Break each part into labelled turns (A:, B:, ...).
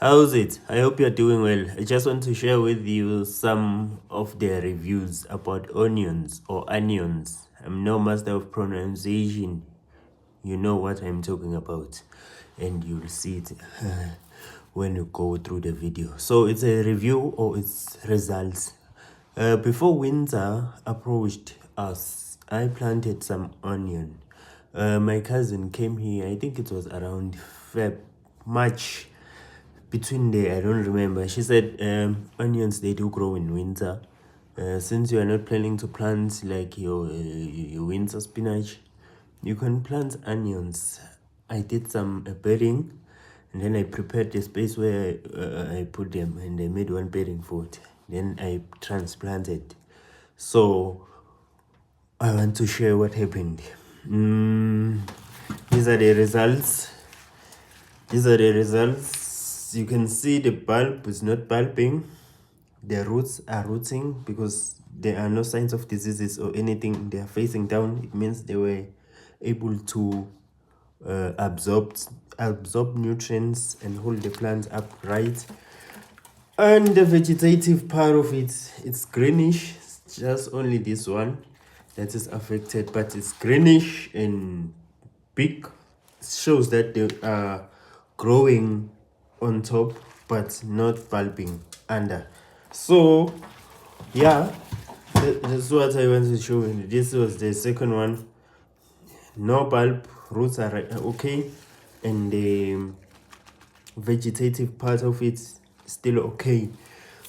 A: How's it? I hope you're doing well. I just want to share with you some of the reviews about onions or onions. I'm no master of pronunciation. You know what I'm talking about, and you'll see it when you go through the video. So it's a review or its results. Before winter approached us, I planted some onion. My cousin came here, I think it was around March, between there, I don't remember. She said onions, they do grow in winter. Since you are not planning to plant like your winter spinach, you can plant onions. I did some bedding, and then I prepared the space where I put them, and I made one bedding for it. Then I transplanted. So I want to share what happened. These are the results. You can see the bulb is not bulbing. The roots are rooting because there are no signs of diseases or anything. They are facing down. It means they were able to absorb nutrients and hold the plant upright. And the vegetative part of it's greenish. It's just only this one that is affected, but it's greenish and big. It shows that they are growing on top but not bulbing under. So yeah, that's what I wanted to show you. This was the second one. No bulb, roots are okay, and the vegetative part of it still okay.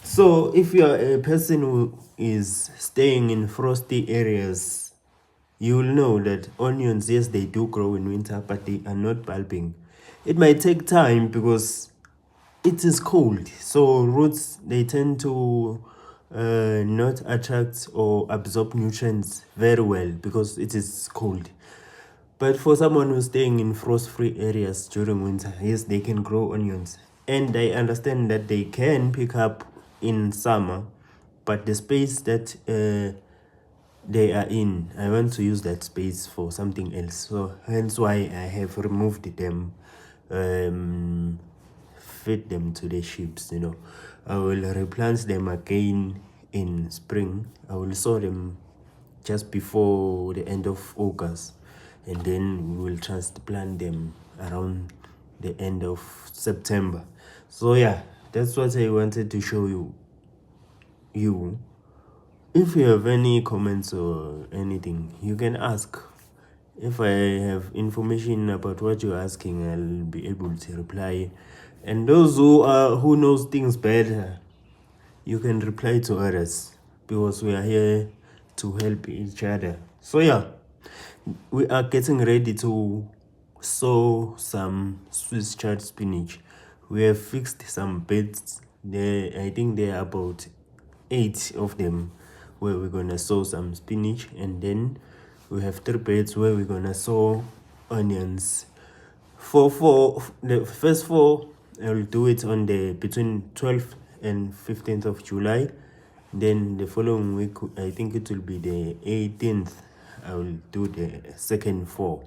A: So if you are a person who is staying in frosty areas, you will know that onions, yes, they do grow in winter, but they are not bulbing. It might take time because it is cold, so roots, they tend to not attract or absorb nutrients very well because it is cold. But for someone who's staying in frost-free areas during winter, yes, they can grow onions. And I understand that they can pick up in summer, but the space that they are in, I want to use that space for something else. So hence why I have removed them, feed them to the sheep. I will replant them again in spring. I will sow them just before the end of August, and then we will transplant them around the end of September. So yeah, that's what I wanted to show you. If you have any comments or anything, you can ask. If I have information about what you're asking, I'll be able to reply. And those who knows things better, you can reply to others, because we are here to help each other. So yeah, we are getting ready to sow some Swiss chard spinach. We have fixed some beds there. I think there are about 8 of them where we're gonna sow some spinach, and then we have 3 beds where we're gonna sow onions. For the first 4, I will do it on the between 12th and 15th of July. Then the following week, I think it will be the 18th, I will do the second 4,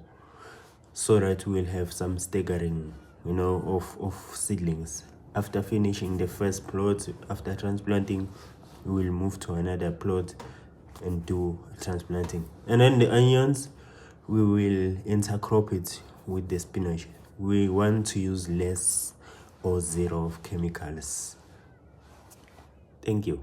A: so that we'll have some staggering, of seedlings. After finishing the first plot, after transplanting, we will move to another plot and do transplanting. And then the onions, we will intercrop it with the spinach. We want to use less or zero of chemicals. Thank you.